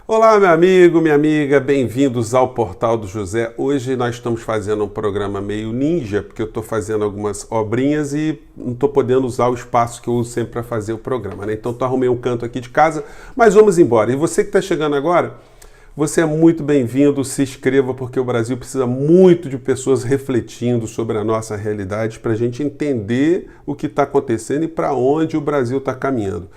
Olá, meu amigo, minha amiga, bem-vindos ao Portal do José. Hoje nós estamos fazendo um programa meio ninja, porque eu estou fazendo algumas obrinhas e não estou podendo usar o espaço que eu uso sempre para fazer o programa, né? Então arrumei um canto aqui de casa, mas vamos embora. E você que está chegando agora, você é muito bem-vindo, se inscreva, porque o Brasil precisa muito de pessoas refletindo sobre a nossa realidade para a gente entender o que está acontecendo e para onde o Brasil está caminhando.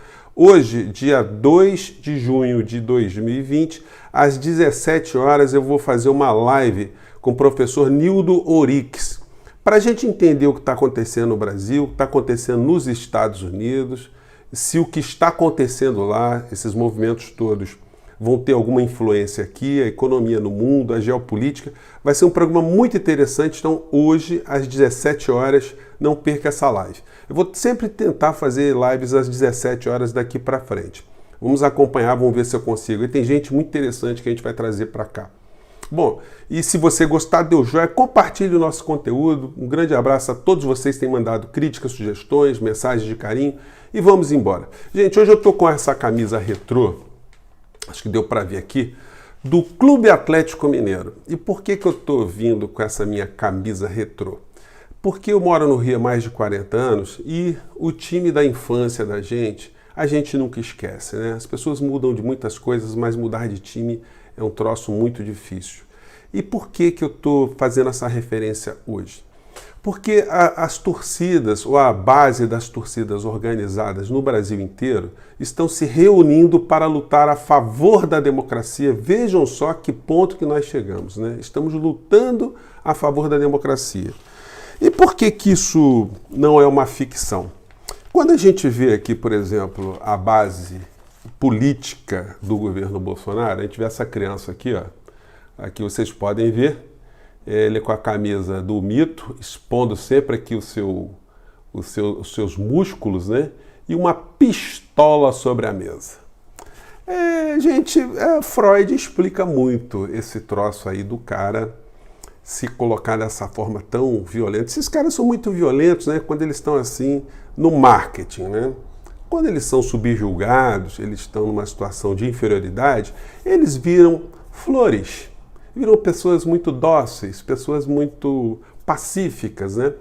Hoje, dia 2 de junho de 2020, às 17 horas, eu vou fazer uma live com o professor Nildo Orix, para a gente entender o que está acontecendo no Brasil, o que está acontecendo nos Estados Unidos, se o que está acontecendo lá, esses movimentos todos, vão ter alguma influência aqui, a economia no mundo, a geopolítica. Vai ser um programa muito interessante, então hoje, às 17 horas, não perca essa live. Eu vou sempre tentar fazer lives às 17 horas daqui para frente. Vamos acompanhar, vamos ver se eu consigo. E tem gente muito interessante que a gente vai trazer para cá. Bom, e se você gostar, deu joia, compartilhe o nosso conteúdo. Um grande abraço a todos vocês que têm mandado críticas, sugestões, mensagens de carinho. E vamos embora. Gente, hoje eu estou com essa camisa retrô, acho que deu para ver aqui, do Clube Atlético Mineiro. E por que eu estou vindo com essa minha camisa retrô? Porque eu moro no Rio há mais de 40 anos e o time da infância da gente, a gente nunca esquece, né? As pessoas mudam de muitas coisas, mas mudar de time é um troço muito difícil. E por que eu estou fazendo essa referência hoje? Porque as torcidas, ou a base das torcidas organizadas no Brasil inteiro, estão se reunindo para lutar a favor da democracia. Vejam só que ponto que nós chegamos, né? Estamos lutando a favor da democracia. E por que isso não é uma ficção? Quando a gente vê aqui, por exemplo, a base política do governo Bolsonaro, a gente vê essa criança aqui, ó. Aqui vocês podem ver, ele com a camisa do mito, expondo sempre aqui os seus músculos, né? E uma pistola sobre a mesa. Freud explica muito esse troço aí do cara se colocar dessa forma tão violenta. Esses caras são muito violentos, né? Quando eles estão assim no marketing, né? Quando eles são subjugados, eles estão numa situação de inferioridade, eles viram flores, viram pessoas muito dóceis, pessoas muito pacíficas, né?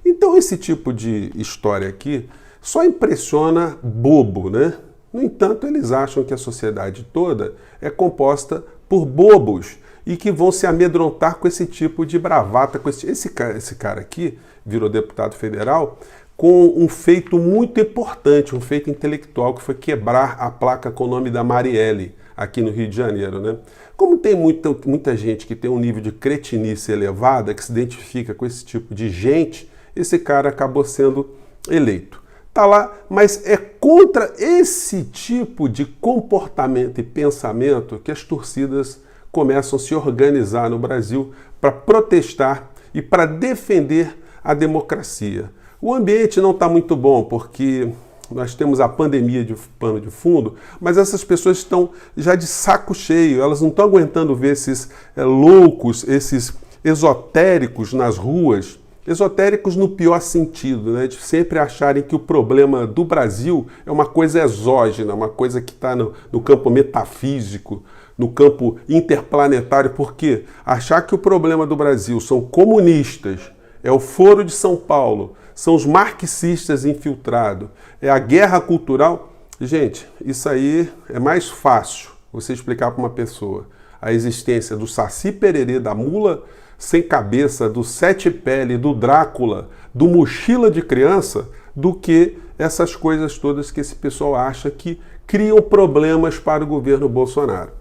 Então esse tipo de história aqui só impressiona bobo, né? No entanto, eles acham que a sociedade toda é composta por bobos e que vão se amedrontar com esse tipo de bravata. Esse cara aqui virou deputado federal com um feito muito importante, um feito intelectual, que foi quebrar a placa com o nome da Marielle aqui no Rio de Janeiro, né? Como tem muita gente que tem um nível de cretinice elevada, que se identifica com esse tipo de gente, esse cara acabou sendo eleito. Tá lá, mas é contra esse tipo de comportamento e pensamento que as torcidas começam a se organizar no Brasil para protestar e para defender a democracia. O ambiente não está muito bom, porque nós temos a pandemia de pano de fundo, mas essas pessoas estão já de saco cheio, elas não estão aguentando ver esses loucos, esses esotéricos nas ruas, esotéricos no pior sentido, né? De sempre acharem que o problema do Brasil é uma coisa exógena, uma coisa que está no campo metafísico, no campo interplanetário. Porque achar que o problema do Brasil são comunistas, é o Foro de São Paulo, são os marxistas infiltrados, é a guerra cultural. Gente, isso aí é mais fácil você explicar para uma pessoa a existência do Saci Pererê, da mula sem cabeça, do Sete Pele, do Drácula, do Mochila de Criança, do que essas coisas todas que esse pessoal acha que criam problemas para o governo Bolsonaro.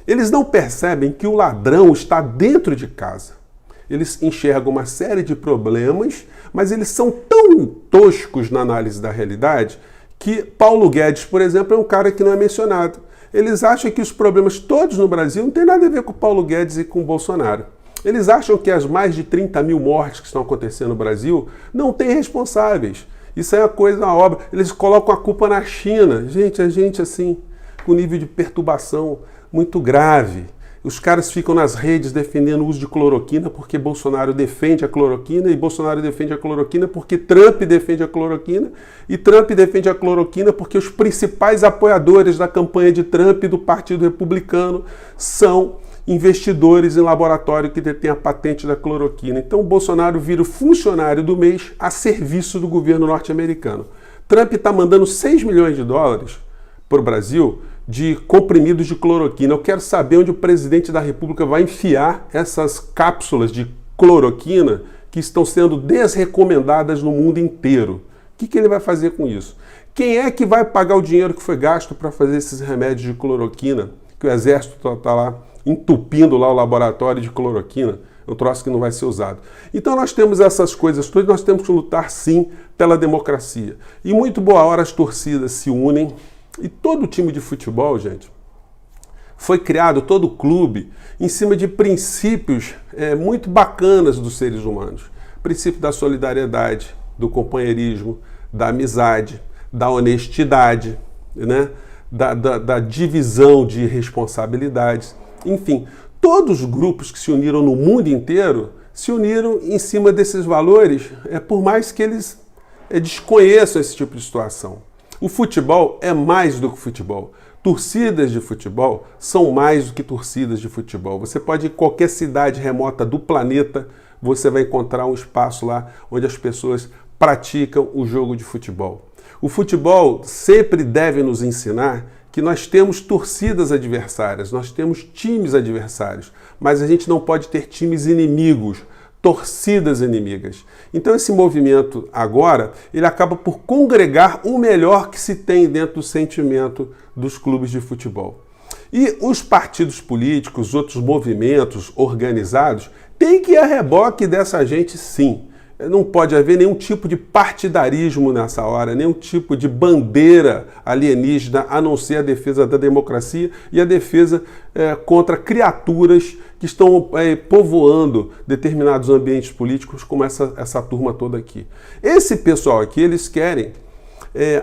Eles não percebem que o ladrão está dentro de casa. Eles enxergam uma série de problemas, mas eles são tão toscos na análise da realidade que Paulo Guedes, por exemplo, é um cara que não é mencionado. Eles acham que os problemas todos no Brasil não têm nada a ver com Paulo Guedes e com Bolsonaro. Eles acham que as mais de 30 mil mortes que estão acontecendo no Brasil não têm responsáveis. Isso é uma obra. Eles colocam a culpa na China. Gente, a gente assim, com nível de perturbação muito grave. Os caras ficam nas redes defendendo o uso de cloroquina porque Bolsonaro defende a cloroquina, e Bolsonaro defende a cloroquina porque Trump defende a cloroquina, e Trump defende a cloroquina porque os principais apoiadores da campanha de Trump e do Partido Republicano são investidores em laboratório que detêm a patente da cloroquina. Então o Bolsonaro vira o funcionário do mês a serviço do governo norte-americano. Trump está mandando 6 milhões de dólares para o Brasil de comprimidos de cloroquina. Eu quero saber onde o presidente da República vai enfiar essas cápsulas de cloroquina que estão sendo desrecomendadas no mundo inteiro. O que ele vai fazer com isso? Quem é que vai pagar o dinheiro que foi gasto para fazer esses remédios de cloroquina? Que o exército está lá entupindo lá o laboratório de cloroquina. É um troço que não vai ser usado. Então nós temos essas coisas todas, nós temos que lutar sim pela democracia. E muito boa hora as torcidas se unem. E todo time de futebol, gente, foi criado, todo clube, em cima de princípios muito bacanas dos seres humanos. Princípio da solidariedade, do companheirismo, da amizade, da honestidade, né? da divisão de responsabilidades. Enfim, todos os grupos que se uniram no mundo inteiro se uniram em cima desses valores, por mais que eles desconheçam esse tipo de situação. O futebol é mais do que futebol. Torcidas de futebol são mais do que torcidas de futebol. Você pode ir em qualquer cidade remota do planeta, você vai encontrar um espaço lá onde as pessoas praticam o jogo de futebol. O futebol sempre deve nos ensinar que nós temos torcidas adversárias, nós temos times adversários, mas a gente não pode ter times inimigos, torcidas inimigas. Então esse movimento agora, ele acaba por congregar o melhor que se tem dentro do sentimento dos clubes de futebol. E os partidos políticos, outros movimentos organizados, têm que ir a reboque dessa gente sim. Não pode haver nenhum tipo de partidarismo nessa hora, nenhum tipo de bandeira alienígena, a não ser a defesa da democracia e a defesa contra criaturas que estão povoando determinados ambientes políticos, como essa turma toda aqui. Esse pessoal aqui, eles querem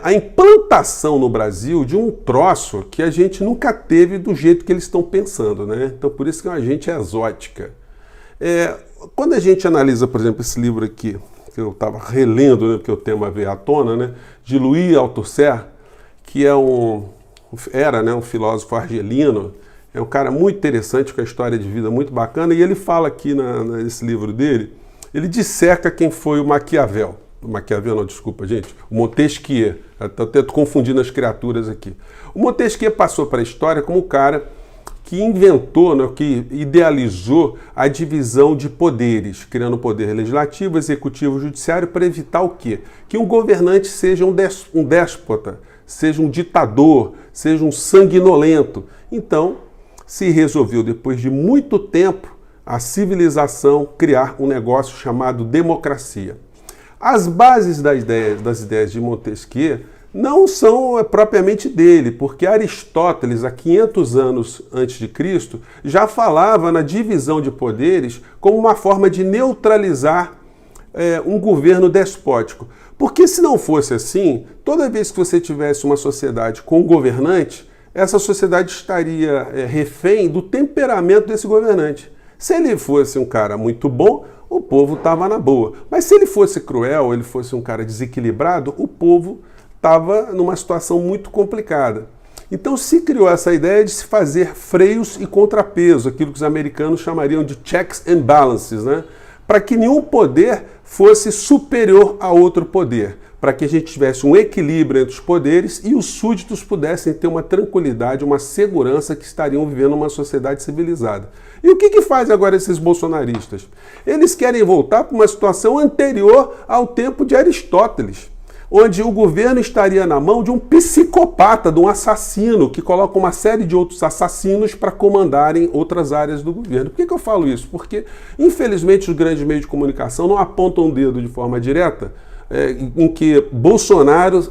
a implantação no Brasil de um troço que a gente nunca teve do jeito que eles estão pensando, né? Então por isso que a gente é exótica. Quando a gente analisa, por exemplo, esse livro aqui, que eu estava relendo, né, porque o tema veio à tona, né, de Louis Althusser, que era um filósofo argelino, é um cara muito interessante, com a história de vida muito bacana, e ele fala aqui nesse livro dele, ele disseca quem foi o Maquiavel. O Maquiavel não, desculpa, gente, o Montesquieu. Estou até confundindo as criaturas aqui. O Montesquieu passou para a história como o cara que inventou, né, que idealizou a divisão de poderes, criando o poder legislativo, executivo e judiciário para evitar o quê? Que um governante seja um déspota, seja um ditador, seja um sanguinolento. Então, se resolveu, depois de muito tempo, a civilização criar um negócio chamado democracia. As bases das ideias de Montesquieu não são propriamente dele, porque Aristóteles, há 500 anos antes de Cristo, já falava na divisão de poderes como uma forma de neutralizar um governo despótico. Porque se não fosse assim, toda vez que você tivesse uma sociedade com um governante, essa sociedade estaria refém do temperamento desse governante. Se ele fosse um cara muito bom, o povo estava na boa. Mas se ele fosse cruel, ele fosse um cara desequilibrado, o povo estava numa situação muito complicada. Então se criou essa ideia de se fazer freios e contrapeso, aquilo que os americanos chamariam de checks and balances, né? Para que nenhum poder fosse superior a outro poder, para que a gente tivesse um equilíbrio entre os poderes e os súditos pudessem ter uma tranquilidade, uma segurança que estariam vivendo uma sociedade civilizada. E o que faz agora esses bolsonaristas? Eles querem voltar para uma situação anterior ao tempo de Aristóteles, onde o governo estaria na mão de um psicopata, de um assassino, que coloca uma série de outros assassinos para comandarem outras áreas do governo. Por que eu falo isso? Porque, infelizmente, os grandes meios de comunicação não apontam o dedo de forma direta em que Bolsonaro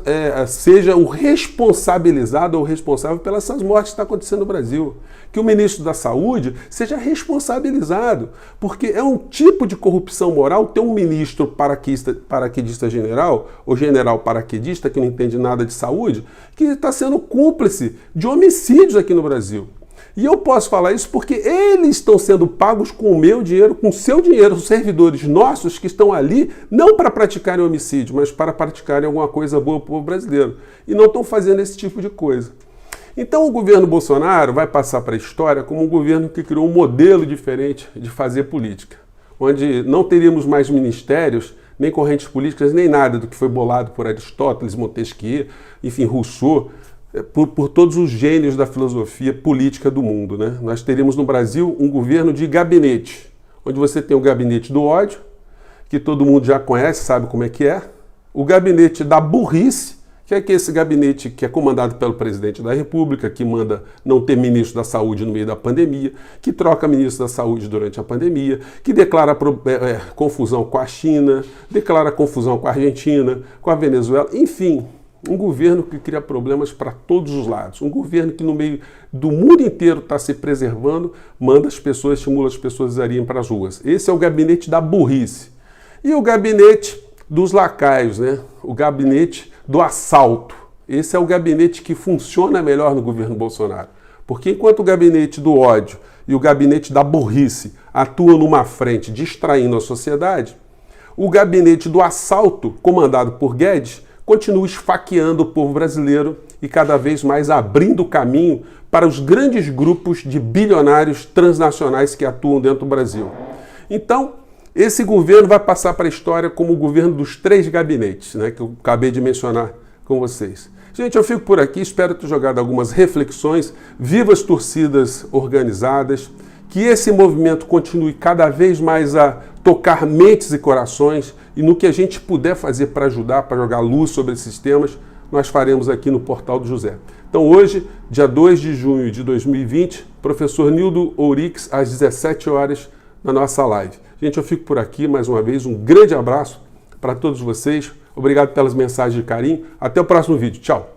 seja o responsabilizado ou responsável pelas mortes que estão acontecendo no Brasil. Que o ministro da Saúde seja responsabilizado, porque é um tipo de corrupção moral ter um ministro paraquedista general, ou general paraquedista, que não entende nada de saúde, que está sendo cúmplice de homicídios aqui no Brasil. E eu posso falar isso porque eles estão sendo pagos com o meu dinheiro, com o seu dinheiro, os servidores nossos que estão ali, não para praticarem homicídio, mas para praticarem alguma coisa boa para o povo brasileiro. E não estão fazendo esse tipo de coisa. Então o governo Bolsonaro vai passar para a história como um governo que criou um modelo diferente de fazer política, onde não teríamos mais ministérios, nem correntes políticas, nem nada do que foi bolado por Aristóteles, Montesquieu, enfim, Rousseau, por todos os gênios da filosofia política do mundo, né? Nós teríamos no Brasil um governo de gabinete, onde você tem o gabinete do ódio, que todo mundo já conhece, sabe como é, o gabinete da burrice, que é esse gabinete que é comandado pelo presidente da República, que manda não ter ministro da saúde no meio da pandemia, que troca ministro da saúde durante a pandemia, que declara confusão com a China, declara confusão com a Argentina, com a Venezuela, enfim, um governo que cria problemas para todos os lados, um governo que no meio do mundo inteiro está se preservando, manda as pessoas, estimula as pessoas a irem para as ruas. Esse é o gabinete da burrice. E o gabinete dos lacaios, né? O gabinete do assalto. Esse é o gabinete que funciona melhor no governo Bolsonaro. Porque enquanto o gabinete do ódio e o gabinete da burrice atuam numa frente distraindo a sociedade, o gabinete do assalto, comandado por Guedes, continua esfaqueando o povo brasileiro e cada vez mais abrindo caminho para os grandes grupos de bilionários transnacionais que atuam dentro do Brasil. Então, esse governo vai passar para a história como o governo dos 3 gabinetes, né, que eu acabei de mencionar com vocês. Gente, eu fico por aqui, espero ter jogado algumas reflexões, vivas torcidas organizadas, que esse movimento continue cada vez mais a tocar mentes e corações, e no que a gente puder fazer para ajudar, para jogar luz sobre esses temas, nós faremos aqui no Portal do José. Então hoje, dia 2 de junho de 2020, professor Nildo Ourix, às 17 horas, na nossa live. Gente, eu fico por aqui mais uma vez, um grande abraço para todos vocês, obrigado pelas mensagens de carinho, até o próximo vídeo, tchau!